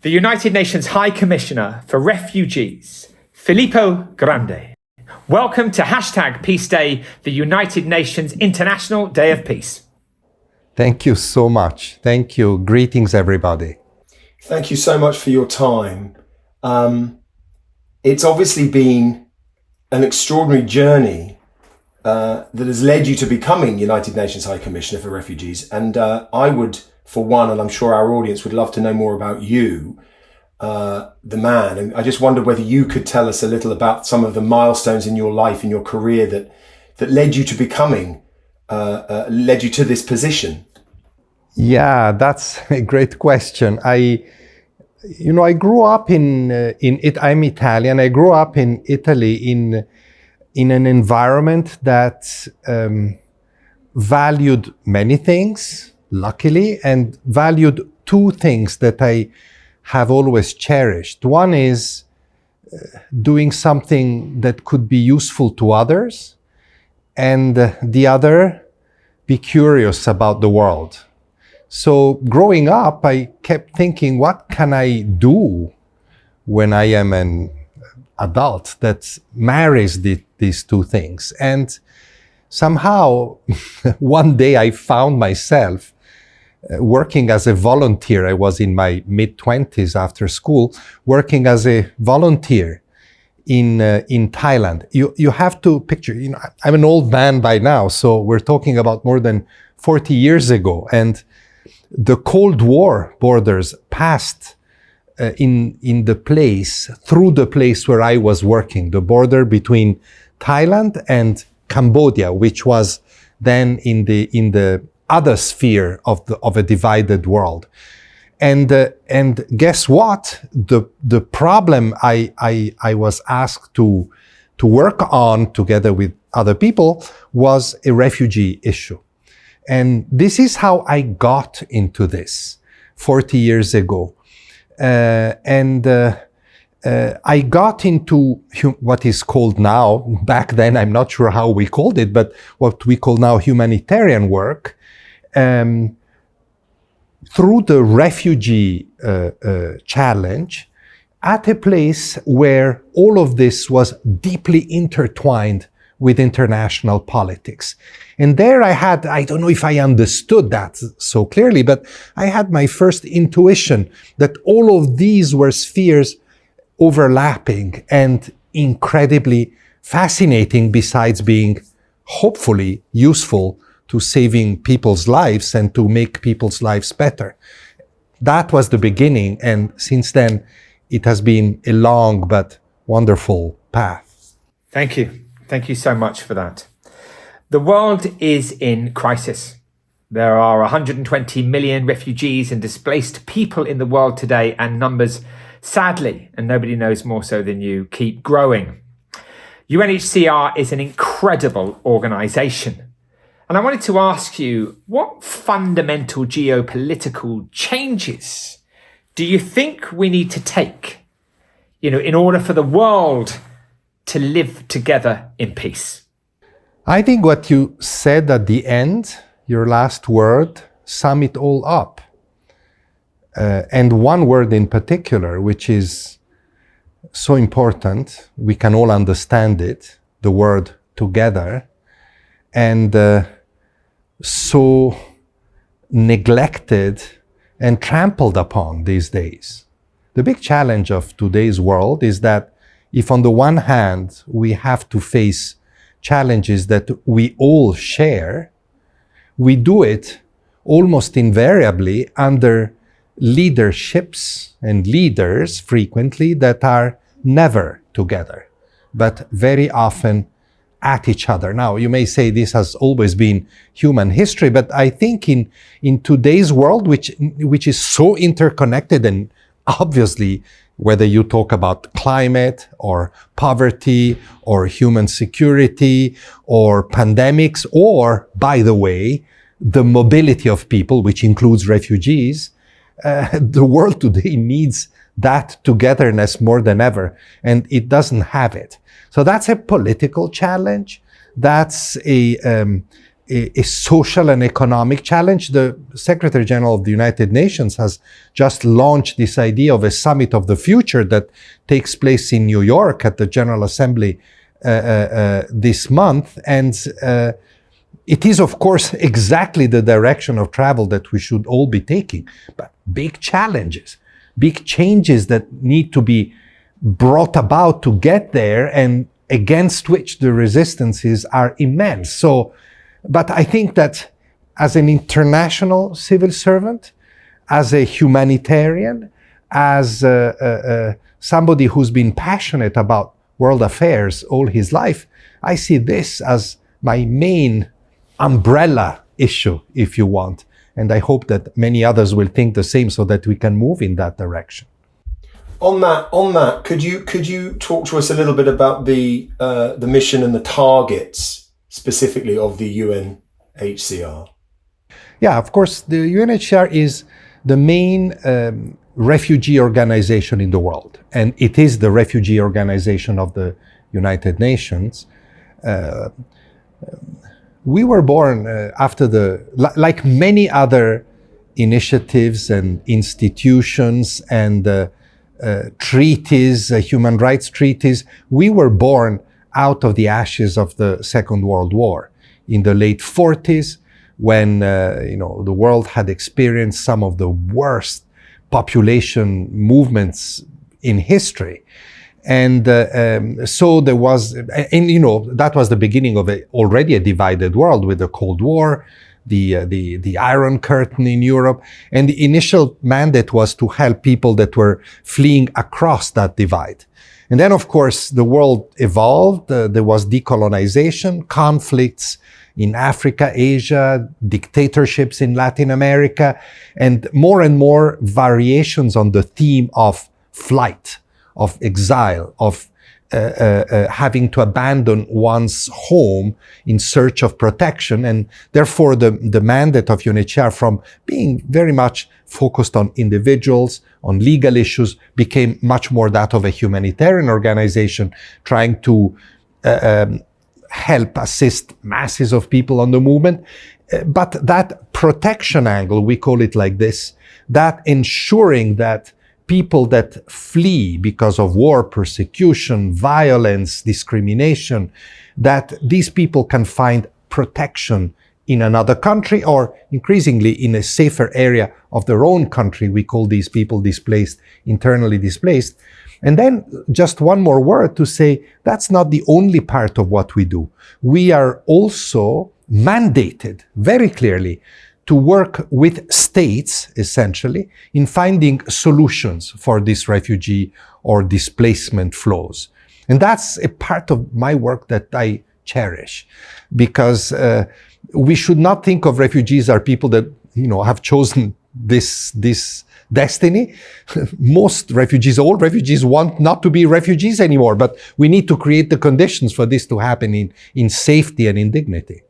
the United Nations High Commissioner for Refugees, Filippo Grandi. Welcome to #Peace Day, the United Nations International Day of Peace. Thank you so much. Thank you. Greetings, everybody. Thank you so much for your time. It's obviously been an extraordinary journey that has led you to becoming United Nations High Commissioner for Refugees. And I would, for one, and I'm sure our audience would love to know more about you, the man. And I just wondered whether you could tell us a little about some of the milestones in your life, in your career that led you to becoming, led you to this position. Yeah, that's a great question. I grew up I'm Italian. I grew up in Italy in an environment that valued many things, luckily, and valued two things that I have always cherished. One is doing something that could be useful to others, and the other, be curious about the world. So growing up, I kept thinking, what can I do when I am an adult that marries these two things? And somehow, one day I found myself working as a volunteer. I was in my mid-20s after school, working as a volunteer in Thailand. You have to picture, I'm an old man by now, so we're talking about more than 40 years ago. And the Cold War borders passed through the place where I was working, the border between Thailand and Cambodia, which was then in the other sphere of a divided world. And guess what? The problem I was asked to work on together with other people was a refugee issue. And this is how I got into this 40 years ago. I got into what is called now, back then I'm not sure how we called it, but what we call now humanitarian work, through the refugee challenge, at a place where all of this was deeply intertwined with international politics. And there I don't know if I understood that so clearly, but I had my first intuition that all of these were spheres overlapping and incredibly fascinating, besides being hopefully useful to saving people's lives and to make people's lives better. That was the beginning, and since then it has been a long but wonderful path. Thank you. Thank you so much for that. The world is in crisis. There are 120 million refugees and displaced people in the world today, and numbers, sadly, and nobody knows more so than you, keep growing. UNHCR is an incredible organisation. And I wanted to ask you, what fundamental geopolitical changes do you think we need to take, in order for the world to live together in peace? I think what you said at the end, your last word, sum it all up. And one word in particular, which is so important, we can all understand it, the word together, and so neglected and trampled upon these days. The big challenge of today's world is that if on the one hand we have to face challenges that we all share, we do it almost invariably under leaderships and leaders frequently that are never together, but very often at each other. Now, you may say this has always been human history, but I think in today's world, which is so interconnected, and obviously, whether you talk about climate or poverty or human security or pandemics, or, by the way, the mobility of people, which includes refugees, the world today needs that togetherness more than ever, and it doesn't have it. So that's a political challenge. That's a a social and economic challenge. The Secretary General of the United Nations has just launched this idea of a summit of the future that takes place in New York at the General Assembly this month. And it is, of course, exactly the direction of travel that we should all be taking. But big challenges, big changes that need to be brought about to get there, and against which the resistances are immense. So, but I think that as an international civil servant, as a humanitarian, as somebody who's been passionate about world affairs all his life, I see this as my main umbrella issue, if you want. And I hope that many others will think the same so that we can move in that direction. On that, could you talk to us a little bit about the mission and the targets specifically of the UNHCR? Yeah, of course, the UNHCR is the main refugee organization in the world, and it is the refugee organization of the United Nations. We were born after like many other initiatives and institutions and treaties, human rights treaties. We were born out of the ashes of the Second World War in the late 40s, when the world had experienced some of the worst population movements in history. And so there was, that was the beginning of already a divided world with the Cold War, the Iron Curtain in Europe. And the initial mandate was to help people that were fleeing across that divide. And then, of course, the world evolved. There was decolonization, conflicts in Africa, Asia, dictatorships in Latin America, and more variations on the theme of flight, of exile, of having to abandon one's home in search of protection. And therefore, the mandate of UNHCR, from being very much focused on individuals, on legal issues, became much more that of a humanitarian organization trying to help assist masses of people on the movement. But that protection angle, we call it like this, that ensuring that people that flee because of war, persecution, violence, discrimination, that these people can find protection in another country, or increasingly in a safer area of their own country. We call these people displaced, internally displaced. And then just one more word to say, that's not the only part of what we do. We are also mandated very clearly to work with states, essentially, in finding solutions for these refugee or displacement flows. And that's a part of my work that I cherish, because we should not think of refugees as people that, have chosen this destiny. Most refugees, all refugees want not to be refugees anymore, but we need to create the conditions for this to happen in safety and in dignity.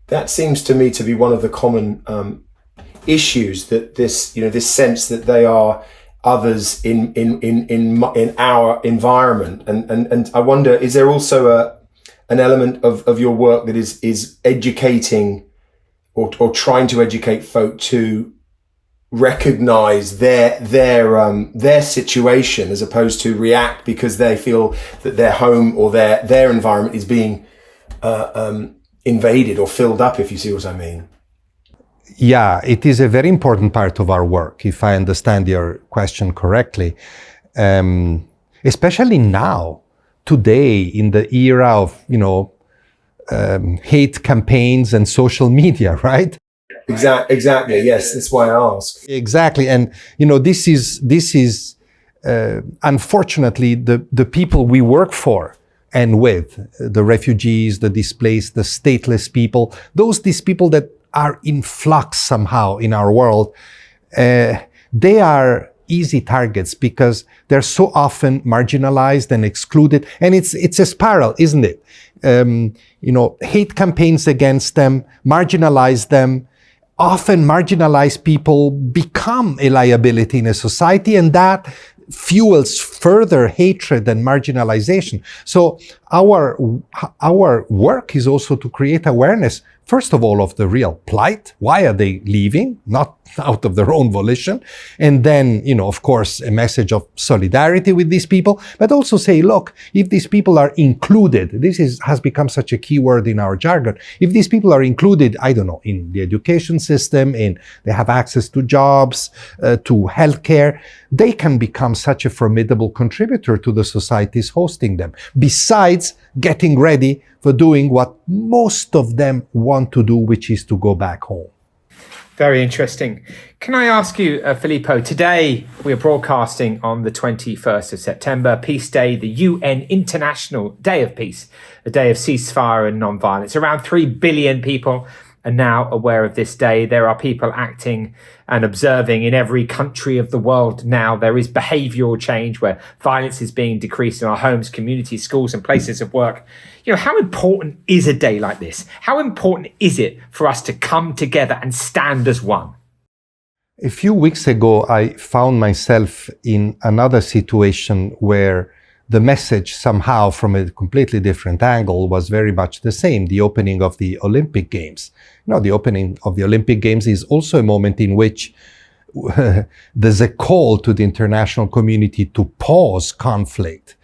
That seems to me to be one of the common issues, that this sense that they are others in our environment, and I wonder, is there also an element of your work that is educating or trying to educate folk to recognize their situation, as opposed to react because they feel that their home or their environment is being invaded or filled up, if you see what I mean? Yeah, it is a very important part of our work, if I understand your question correctly. Especially now, today, in the era of, hate campaigns and social media, right? Exactly. Yes, that's why I ask. Exactly. And, this is unfortunately, the people we work for and with, the refugees, the displaced, the stateless people, these people that are in flux somehow in our world, they are easy targets because they're so often marginalized and excluded. And it's a spiral, isn't it? Hate campaigns against them, marginalize them. Often marginalized people become a liability in a society, and that fuels further hatred and marginalization. So our work is also to create awareness first of all, of the real plight. Why are they leaving? Not out of their own volition. And then, of course, a message of solidarity with these people, but also say, look, if these people are included, has become such a key word in our jargon. If these people are included, I don't know, in the education system, they have access to jobs, to healthcare, they can become such a formidable contributor to the societies hosting them, besides getting ready for doing what most of them want to do, which is to go back home. Very interesting. Can I ask you, Filippo, today we are broadcasting on the 21st of September, Peace Day, the UN International Day of Peace, a day of ceasefire and non-violence. Around 3 billion people are now aware of this day. There are people acting and observing in every country of the world now. There is behavioural change where violence is being decreased in our homes, communities, schools and places of work. How important is a day like this? How important is it for us to come together and stand as one? A few weeks ago, I found myself in another situation where the message somehow from a completely different angle was very much the same, the opening of the Olympic Games. The opening of the Olympic Games is also a moment in which there's a call to the international community to pause conflict,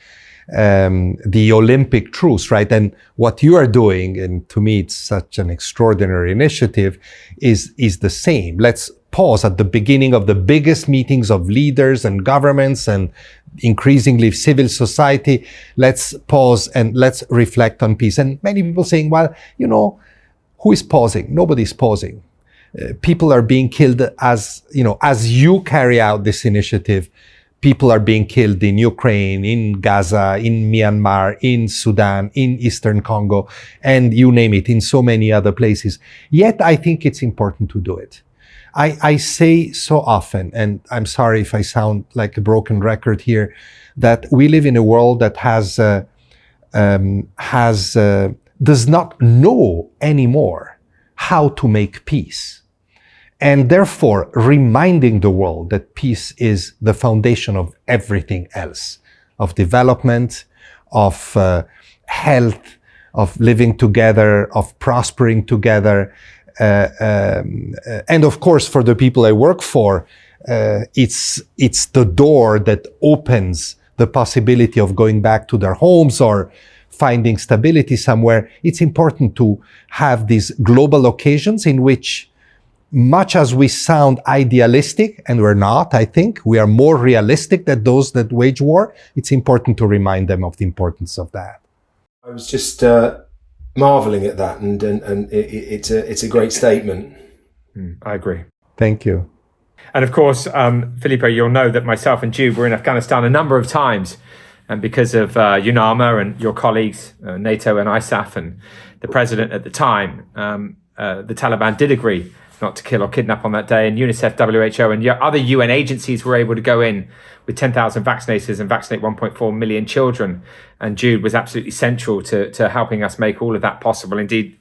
the Olympic truce, right? And what you are doing, and to me it's such an extraordinary initiative, is the same. Let's pause at the beginning of the biggest meetings of leaders and governments and increasingly civil society. Let's pause and let's reflect on peace. And many people saying, well, who is pausing? Nobody's pausing. People are being killed as you carry out this initiative. People are being killed in Ukraine, in Gaza, in Myanmar, in Sudan, in Eastern Congo, and you name it, in so many other places. Yet I think it's important to do it. I say so often, and I'm sorry if I sound like a broken record here, that we live in a world that does not know anymore how to make peace. And therefore, reminding the world that peace is the foundation of everything else, of development, of health, of living together, of prospering together. And of course, for the people I work for, it's the door that opens the possibility of going back to their homes or finding stability somewhere. It's important to have these global occasions in which, much as we sound idealistic, and we're not, I think, we are more realistic than those that wage war, it's important to remind them of the importance of that. I was just marveling at that, and it's a great statement. I agree. Thank you. And of course, Filippo, you'll know that myself and Jude were in Afghanistan a number of times, and because of UNAMA and your colleagues, NATO and ISAF, and the president at the time, the Taliban did agree not to kill or kidnap on that day, and UNICEF, WHO, and other UN agencies were able to go in with 10,000 vaccinators and vaccinate 1.4 million children. And Jude was absolutely central to helping us make all of that possible. Indeed,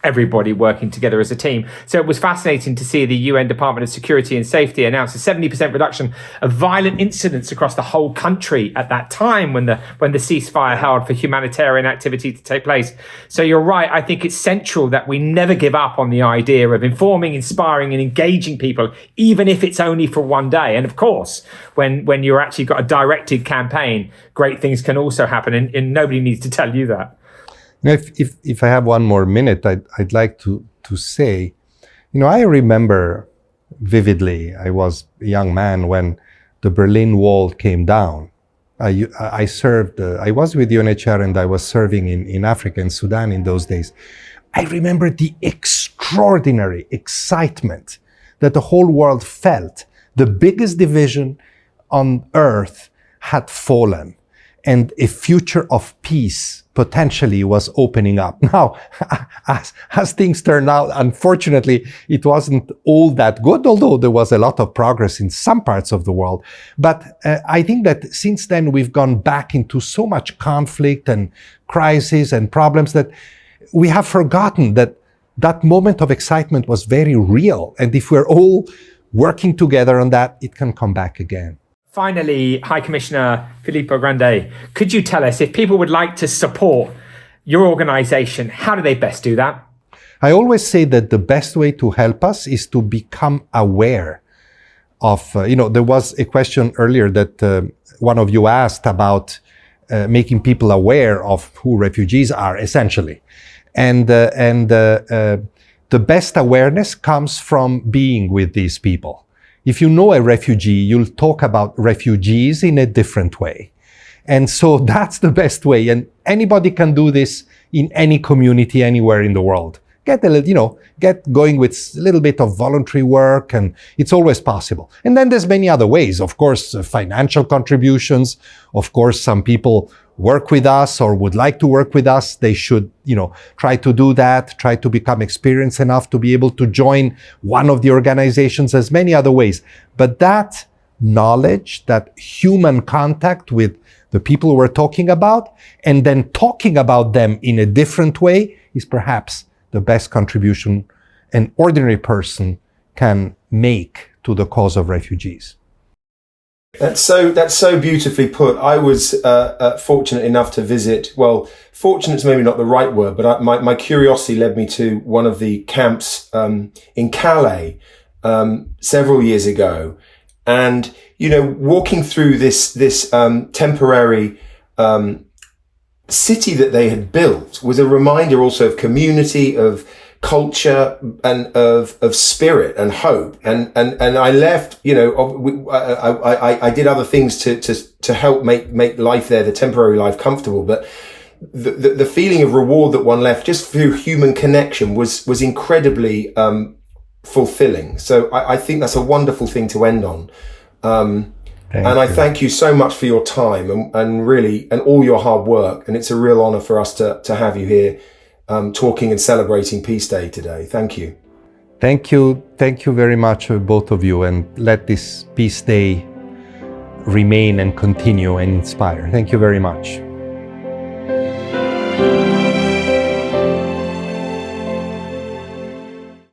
everybody working together as a team. So it was fascinating to see the UN Department of Security and Safety announce a 70% reduction of violent incidents across the whole country at that time when the ceasefire held for humanitarian activity to take place. So you're right. I think it's central that we never give up on the idea of informing, inspiring and engaging people, even if it's only for one day. And of course, when you're actually got a directed campaign, great things can also happen. And nobody needs to tell you that. If I have one more minute, I'd like to say, I remember vividly, I was a young man when the Berlin Wall came down. I was with UNHCR and I was serving in Africa and Sudan in those days. I remember the extraordinary excitement that the whole world felt. The biggest division on earth had fallen, and a future of peace potentially was opening up. Now, as things turned out, unfortunately, it wasn't all that good, although there was a lot of progress in some parts of the world. But I think that since then, we've gone back into so much conflict and crisis and problems that we have forgotten that that moment of excitement was very real. And if we're all working together on that, it can come back again. Finally, High Commissioner Filippo Grandi, could you tell us if people would like to support your organisation, how do they best do that? I always say that the best way to help us is to become aware of, there was a question earlier that one of you asked about making people aware of who refugees are, essentially. And the best awareness comes from being with these people. If you know a refugee, you'll talk about refugees in a different way. And so that's the best way. And anybody can do this in any community, anywhere in the world. Get going with a little bit of voluntary work, and it's always possible. And then there's many other ways. Of course, financial contributions. Of course, some people work with us or would like to work with us. They should, try to do that, try to become experienced enough to be able to join one of the organizations. There's many other ways. But that knowledge, that human contact with the people we're talking about, and then talking about them in a different way, is perhaps the best contribution an ordinary person can make to the cause of refugees. That's so beautifully put. I was fortunate enough to visit. Well, fortunate's maybe not the right word, but my curiosity led me to one of the camps in Calais several years ago, and walking through this temporary city that they had built was a reminder also of community, of culture, and of spirit and hope. And I left, I did other things to help make life there, the temporary life, comfortable. But the feeling of reward that one left just through human connection was incredibly fulfilling. So I think that's a wonderful thing to end on. I thank you so much for your time and all your hard work. And it's a real honor for us to have you here talking and celebrating Peace Day today. Thank you. Thank you. Thank you very much, both of you. And let this Peace Day remain and continue and inspire. Thank you very much.